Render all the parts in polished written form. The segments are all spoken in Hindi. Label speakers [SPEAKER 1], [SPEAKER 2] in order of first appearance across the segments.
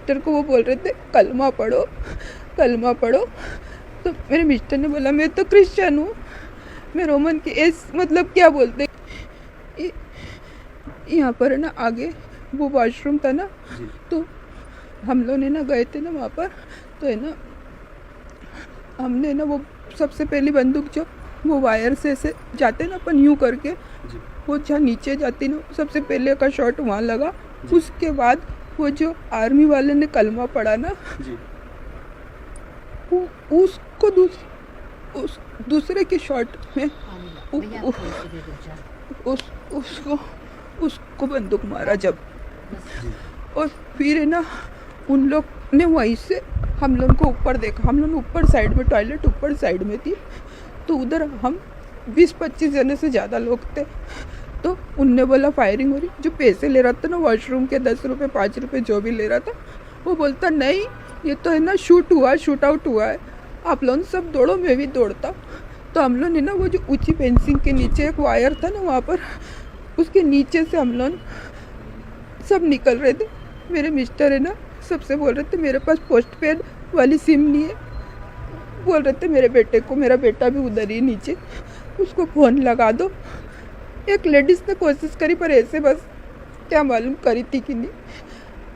[SPEAKER 1] मिस्टर को वो बोल रहे थे कलमा पढ़ो कलमा पढ़ो। तो मेरे मिस्टर ने बोला मैं तो क्रिश्चियन हूँ, मैं रोमन की एस मतलब क्या बोलते यहाँ पर है ना आगे वो वॉशरूम था ना, तो हम लोग ने ना गए थे ना वहाँ पर, तो है ना हमने ना वो सबसे पहली बंदूक जो वो वायर से ऐसे जाते ना अपन यूँ करके, वो जहाँ नीचे जाती ना सबसे पहले का शॉट वहाँ लगा। उसके बाद वो जो आर्मी वाले ने कलमा पढ़ा ना उसको दूसरे के शॉट में उसको बंदूक मारा जब, और फिर है ना उन लोग ने वहीं से हम लोग को ऊपर देखा। हम लोग ऊपर साइड में, टॉयलेट ऊपर साइड में थी, तो उधर हम 20-25 जने से ज़्यादा लोग थे। तो उनने बोला फायरिंग हो रही। जो पैसे ले रहा था ना वॉशरूम के 10 रुपये 5 रुपये जो भी ले रहा था, वो बोलता नहीं ये तो है ना शूट आउट हुआ है, आप लोग सब दौड़ो, मैं भी दौड़ता। तो हम लोग ने ना वो जो ऊंची फेंसिंग के नीचे एक वायर था ना वहाँ पर, उसके नीचे से हम लोग सब निकल रहे थे। मेरे मिस्टर है ना सबसे बोल रहे थे मेरे पास पोस्ट पेड वाली सिम नहीं है, बोल रहे थे मेरे बेटे को, मेरा बेटा भी उधर ही नीचे, उसको फ़ोन लगा दो। एक लेडीज़ ने कोशिश करी पर ऐसे बस क्या मालूम करी थी कि नहीं।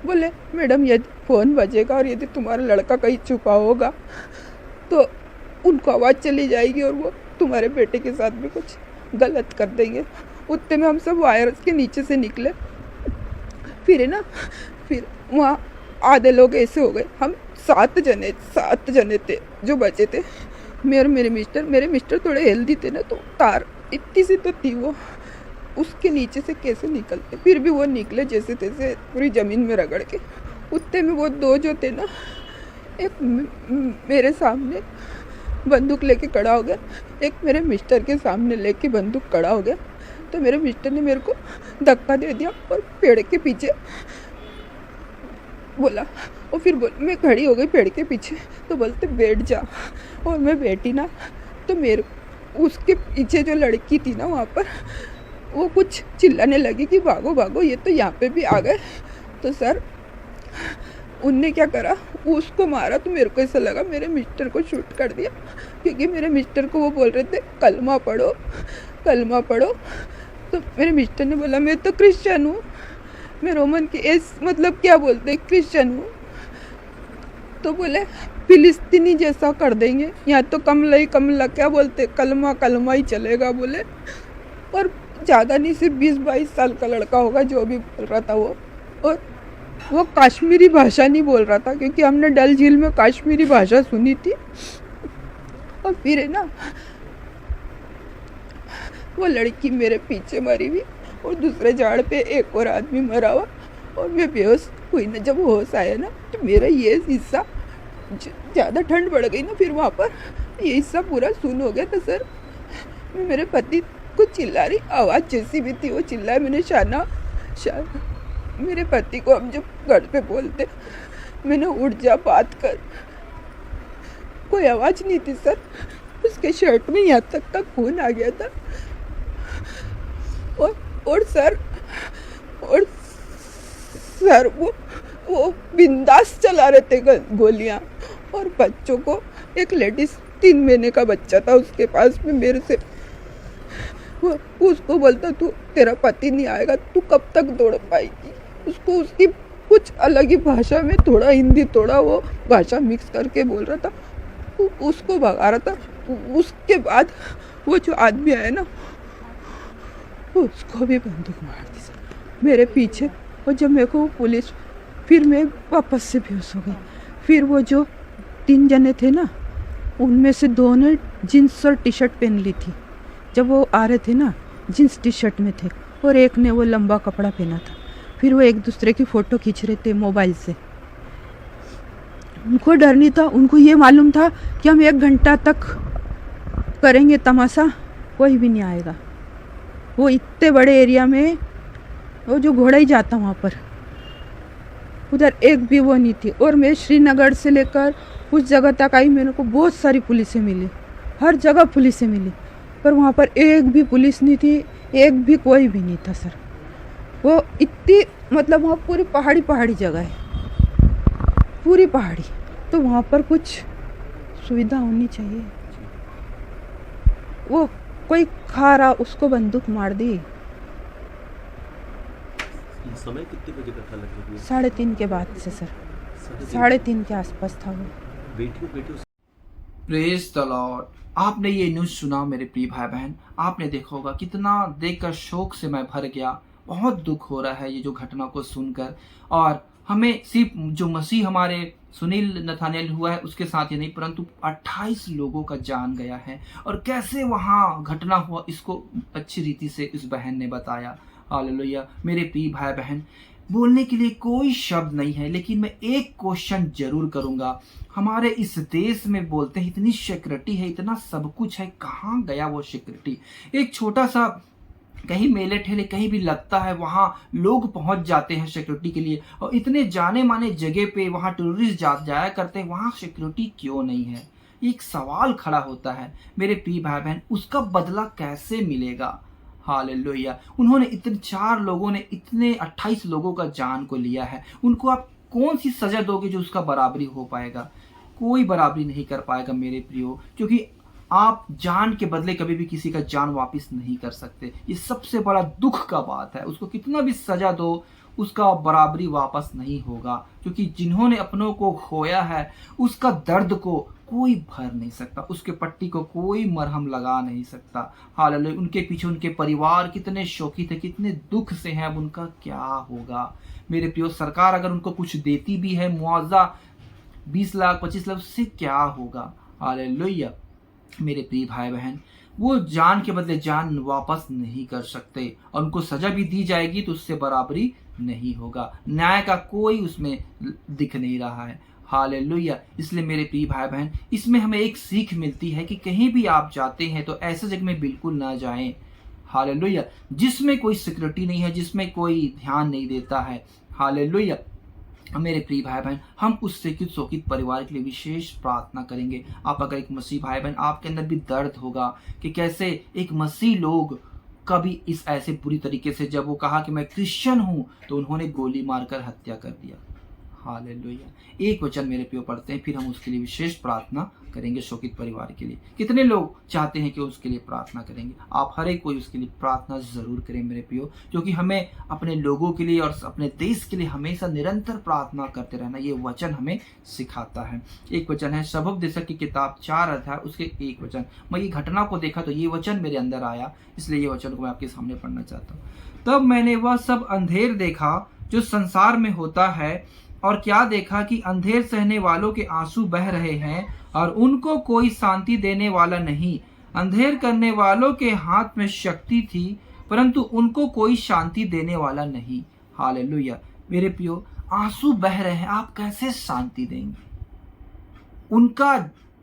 [SPEAKER 1] बोले मैडम यदि फ़ोन बजेगा और यदि तुम्हारा लड़का कहीं छुपा होगा तो उनको आवाज़ चली जाएगी और वो तुम्हारे बेटे के साथ भी कुछ गलत कर देंगे। उतने में हम सब वायर्स के नीचे से निकले। फिर है ना फिर वहाँ आधे लोग ऐसे हो गए, हम 7 जने थे जो बचे थे। मेरे मिस्टर थोड़े हेल्दी थे ना, तो तार इतनी सी तो थी वो, उसके नीचे से कैसे निकलते, फिर भी वो निकले जैसे तैसे पूरी ज़मीन में रगड़ के। उतने में वो 2 जो थे ना, एक मेरे सामने बंदूक लेके खड़ा हो गया, एक मेरे मिस्टर के सामने लेके बंदूक खड़ा हो गया। तो मेरे मिस्टर ने मेरे को धक्का दे दिया और पेड़ के पीछे बोला, और फिर मैं खड़ी हो गई पेड़ के पीछे। तो बोलते बैठ जा, और मैं बैठी ना, तो मेरे उसके पीछे जो लड़की थी ना वहाँ पर, वो कुछ चिल्लाने लगी कि भागो भागो, ये तो यहाँ पे भी आ गए। तो सर उनने क्या करा, उसको मारा। तो मेरे को ऐसा लगा मेरे मिस्टर को शूट कर दिया, क्योंकि मेरे मिस्टर को वो बोल रहे थे कलमा पढ़ो। तो मेरे मिस्टर ने बोला मैं तो क्रिश्चियन हूँ, मैं रोमन की एस मतलब क्या बोलते क्रिश्चियन हूँ। तो बोले फिलिस्तीनी जैसा कर देंगे, यहाँ तो कमला क्या बोलते कलमा ही चलेगा बोले। और ज़्यादा नहीं, सिर्फ 20-22 साल का लड़का होगा जो भी बोल रहा था वो, और वो कश्मीरी भाषा नहीं बोल रहा था, क्योंकि हमने डल झील में कश्मीरी भाषा सुनी थी। और फिर है ना वो लड़की मेरे पीछे मरी हुई, और दूसरे झाड़ पे एक और आदमी मरा हुआ, और मैं बेहोश हुई ना। जब होश आया ना, तो मेरा ये हिस्सा ज़्यादा ठंड बढ़ गई ना, फिर वहाँ पर ये हिस्सा पूरा सुन हो गया था सर। मैं मेरे पति को चिल्ला रही, आवाज़ जैसी भी थी वो चिल्लाए। मैंने शाना मेरे पति को हम जब घर पे बोलते, मैंने उठ जा बात कर, कोई आवाज़ नहीं थी सर। उसके शर्ट में यहाँ तक खून आ गया था। और सर वो बिंदास चला रहे थे गोलियां। और बच्चों को, एक लेडीज 3 महीने का बच्चा था उसके पास में, मेरे से वो उसको बोलता तू तेरा पति नहीं आएगा, तू कब तक दौड़ पाएगी। उसको उसकी कुछ अलग ही भाषा में, थोड़ा हिंदी थोड़ा वो भाषा मिक्स करके बोल रहा था, उसको भगा रहा था। उसके बाद वो जो आदमी आया ना, उसको भी बंदूक मार दी सर मेरे पीछे। और जब मेरे को पुलिस, फिर मैं वापस से बेहोश हो गई। फिर वो जो 3 जने थे ना, उनमें से 2 ने जीन्स और टी शर्ट पहन ली थी। जब वो आ रहे थे ना जीन्स टी शर्ट में थे, और एक ने वो लंबा कपड़ा पहना था। फिर वो एक दूसरे की फ़ोटो खींच रहे थे मोबाइल से। उनको डर नहीं था, उनको ये मालूम था कि हम 1 घंटा तक करेंगे तमाशा, कोई भी नहीं आएगा। वो इतने बड़े एरिया में वो जो घोड़ा ही जाता वहाँ पर, उधर एक भी वो नहीं थी। और मैं श्रीनगर से लेकर उस जगह तक आई, मेरे को बहुत सारी पुलिसें मिली, हर जगह पुलिसें मिली, पर वहाँ पर एक भी पुलिस नहीं थी, एक भी कोई भी नहीं था सर। वो इतनी मतलब वहाँ पूरी पहाड़ी जगह है। पूरी पहाड़ी, तो वहाँ पर कुछ सुविधा होनी चाहिए। वो कोई खा रहा, उसको बंदूक मार दी।
[SPEAKER 2] समय कितने बजे घटना लग रही है?
[SPEAKER 1] 3:30 के बाद से सर, 3:30 के आसपास था वो।
[SPEAKER 2] बेटियों
[SPEAKER 3] प्रेज द लॉर्ड। आपने ये न्यूज़ सुना मेरे प्रिय भाई बहन, आपने देखा होगा कितना देखकर शोक से मैं भर गया। बहुत दुख हो रहा है ये जो घटना को सुनकर। और हमें सिर्फ जो मसीह हमारे सुनील नथानियल हुआ है उसके साथ ही नहीं, परंतु 28 लोगों का जान गया है। और कैसे वहाँ घटना हुआ इसको अच्छी रीति से इस बहन ने बताया। हालेलुया। मेरे प्रिय भाई बहन, बोलने के लिए कोई शब्द नहीं है, लेकिन मैं एक क्वेश्चन जरूर करूंगा। हमारे इस देश में बोलते हैं इतनी सिक्योरिटी है, इतना सब कुछ है, कहाँ गया वो सिक्योरिटी? एक छोटा सा कहीं मेले ठेले कहीं भी लगता है, वहाँ लोग पहुंच जाते हैं सिक्योरिटी के लिए, और इतने जाने माने जगह पे वहाँ टूरिस्ट जाया करते हैं, वहाँ सिक्योरिटी क्यों नहीं है? एक सवाल खड़ा होता है मेरे प्रिय भाई बहन, उसका बदला कैसे मिलेगा? हालेलुया। उन्होंने इतने 4 लोगों ने इतने 28 लोगों का जान को लिया है, उनको आप कौन सी सजा दोगे जो उसका बराबरी हो पाएगा? कोई बराबरी नहीं कर पाएगा मेरे प्रियो, क्योंकि आप जान के बदले कभी भी किसी का जान वापस नहीं कर सकते। ये सबसे बड़ा दुख का बात है। उसको कितना भी सजा दो, उसका बराबरी वापस नहीं होगा, क्योंकि जिन्होंने अपनों को खोया है उसका दर्द को कोई भर नहीं सकता, उसके पट्टी को कोई मरहम लगा नहीं सकता। हालेलुया। उनके पीछे उनके परिवार कितने शोकी थे, कितने दुख से हैं, अब उनका क्या होगा? मेरे प्रियो, सरकार अगर उनको कुछ देती भी है मुआवजा 20 लाख 25 लाख, उससे क्या होगा? हालेलुया। मेरे प्रिय भाई बहन, वो जान के बदले जान वापस नहीं कर सकते, और उनको सजा भी दी जाएगी तो उससे बराबरी नहीं होगा। न्याय का कोई उसमें दिख नहीं रहा है। हालेलुया। इसलिए मेरे प्रिय भाई बहन, इसमें हमें एक सीख मिलती है कि कहीं भी आप जाते हैं तो ऐसे जगह में बिल्कुल ना जाएं। हालेलुया। जिसमें कोई सिक्योरिटी नहीं है, जिसमें कोई ध्यान नहीं देता है। हालेलुया। मेरे प्रिय भाई बहन, हम उस शोकित परिवार के लिए विशेष प्रार्थना करेंगे। आप अगर एक मसीह भाई बहन, आपके अंदर भी दर्द होगा कि कैसे एक मसीह लोग कभी इस ऐसे बुरी तरीके से, जब वो कहा कि मैं क्रिश्चियन हूं, तो उन्होंने गोली मारकर हत्या कर दिया। हालेलुया। एक वचन मेरे प्रियो पढ़ते हैं, फिर हम उसके लिए विशेष प्रार्थना करेंगे। शोकित परिवार के लिए कितने लोग चाहते हैं कि उसके लिए प्रार्थना करेंगे? आप हर एक कोई उसके लिए प्रार्थना जरूर करें मेरे प्रियो, क्योंकि हमें अपने लोगों के लिए और अपने देश के लिए हमेशा निरंतर प्रार्थना करते रहना, ये वचन हमें सिखाता है। एक वचन है सबोपदेशक की किताब 4 अध्याय उसके 1 वचन। मैं ये घटना को देखा तो ये वचन मेरे अंदर आया, इसलिए ये वचन को मैं आपके सामने पढ़ना चाहता हूँ। तब मैंने वह सब अंधेर देखा जो संसार में होता है, और क्या देखा कि अंधेर सहने वालों के आंसू बह रहे हैं, और उनको कोई शांति देने वाला नहीं। अंधेर करने वालों के हाथ में शक्ति थी, परंतु उनको कोई शांति देने वाला नहीं। हालेलुया। मेरे प्रियो, आंसू बह रहे हैं, आप कैसे शांति देंगे? उनका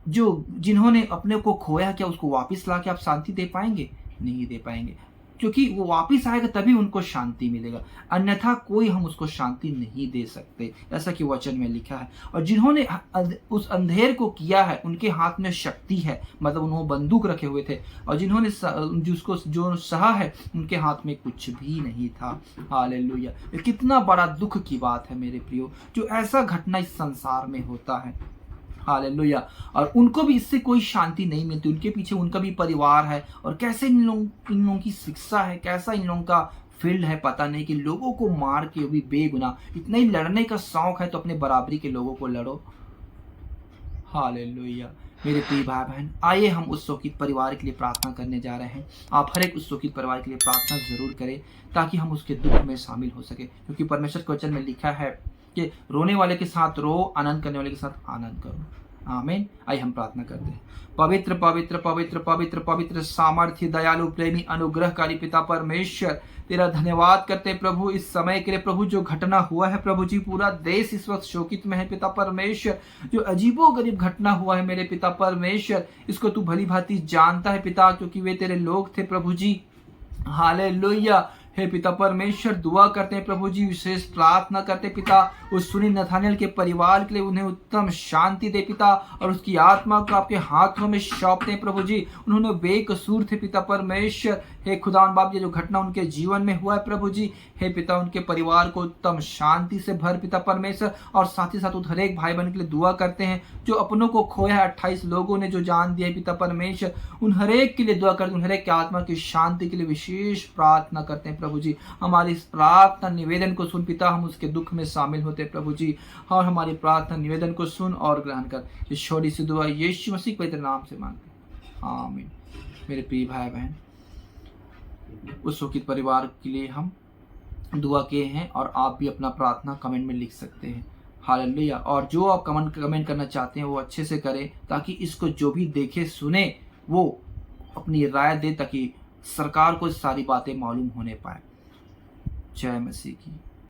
[SPEAKER 3] जो जिन्होंने अपने को खोया, क्या उसको वापस ला के आप शांति दे पाएंगे? नहीं दे पाएंगे, क्योंकि वो वापस आएगा तभी उनको शांति मिलेगा, अन्यथा कोई हम उसको शांति नहीं दे सकते, ऐसा कि वचन में लिखा है। और जिन्होंने उस अंधेर को किया है उनके हाथ में शक्ति है, मतलब उन्होंने बंदूक रखे हुए थे, और जिन्होंने जिसको जो सहा है उनके हाथ में कुछ भी नहीं था। हालेलुया। कितना बड़ा दुख की बात है मेरे प्रियो, जो ऐसा घटना इस संसार में होता है। हालेलुया। और उनको भी इससे कोई शांति नहीं मिलती, उनके पीछे उनका भी परिवार है, और कैसे इन लोगों की शिक्षा है, कैसा इन लोगों का फील्ड है पता नहीं, कि लोगों को मार के भी बेगुनाह, इतना ही लड़ने का शौक है तो अपने बराबरी के लोगों को लड़ो। हालेलुया। मेरे प्रिय भाई बहन, आइए हम उस शोकित परिवार के लिए प्रार्थना करने जा रहे हैं। आप हर एक उस शोकित परिवार के लिए प्रार्थना जरूर करें, ताकि हम उसके दुख में शामिल हो सके, क्योंकि परमेश्वर के वचन में लिखा है कि रोने वाले के साथ रो, आनंद करने वाले के साथ आनंद करो। आमीन। आइए हम प्रार्थना करते हैं। पवित्र पवित्र पवित्र पवित्र पवित्र सामर्थ्य दयालु प्रेमी अनुग्रहकारी पिता परमेश्वर, तेरा धन्यवाद करते हैं प्रभु इस समय के लिए। प्रभु जो घटना हुआ है प्रभु जी, पूरा देश इस वक्त शोकित में है पिता परमेश्वर। जो अजीबोगरीब घटना हुआ है मेरे पिता परमेश्वर, इसको तू भली भांति जानता है पिता, क्योंकि वे तेरे लोग थे प्रभु जी। हालेलुया। हे पिता परमेश्वर, दुआ करते हैं प्रभु जी, विशेष प्रार्थना करते पिता उस सुनील नथानियल के परिवार के लिए, उन्हें उत्तम शांति दे पिता, और उसकी आत्मा को आपके हाथों में सौंपते हैं प्रभु जी। उन्होंने बेकसूर थे पिता परमेश्वर, हे खुदावन बाप, ये जो घटना उनके जीवन में हुआ है प्रभु जी, हे पिता उनके परिवार को उत्तम शांति से भर पिता परमेश्वर, और साथ ही साथ उन हर एक भाई बहन के लिए दुआ करते हैं जो अपनों को खोया है। 28 लोगों ने जो जान दिया है पिता परमेश्वर, उन हर एक के लिए दुआ करते हैं, उन हर एक के आत्मा की शांति के लिए विशेष प्रार्थना करते हैं प्रभु जी। हमारी इस प्रार्थना निवेदन को सुन पिता, हम उसके दुख में शामिल होते हैं प्रभु जी, और हमारी प्रार्थना निवेदन को सुन और ग्रहण कर। इस छोटी सी दुआ यीशु मसीह के पवित्र नाम से मांगते हैं, आमीन। मेरे प्रिय भाई बहन, उस शोकित परिवार के लिए हम दुआ किए हैं, और आप भी अपना प्रार्थना कमेंट में लिख सकते हैं। हालेलुया। और जो आप कमेंट करना चाहते हैं वो अच्छे से करें, ताकि इसको जो भी देखे सुने वो अपनी राय दे, ताकि सरकार को सारी बातें मालूम होने पाए। जय मसीह की।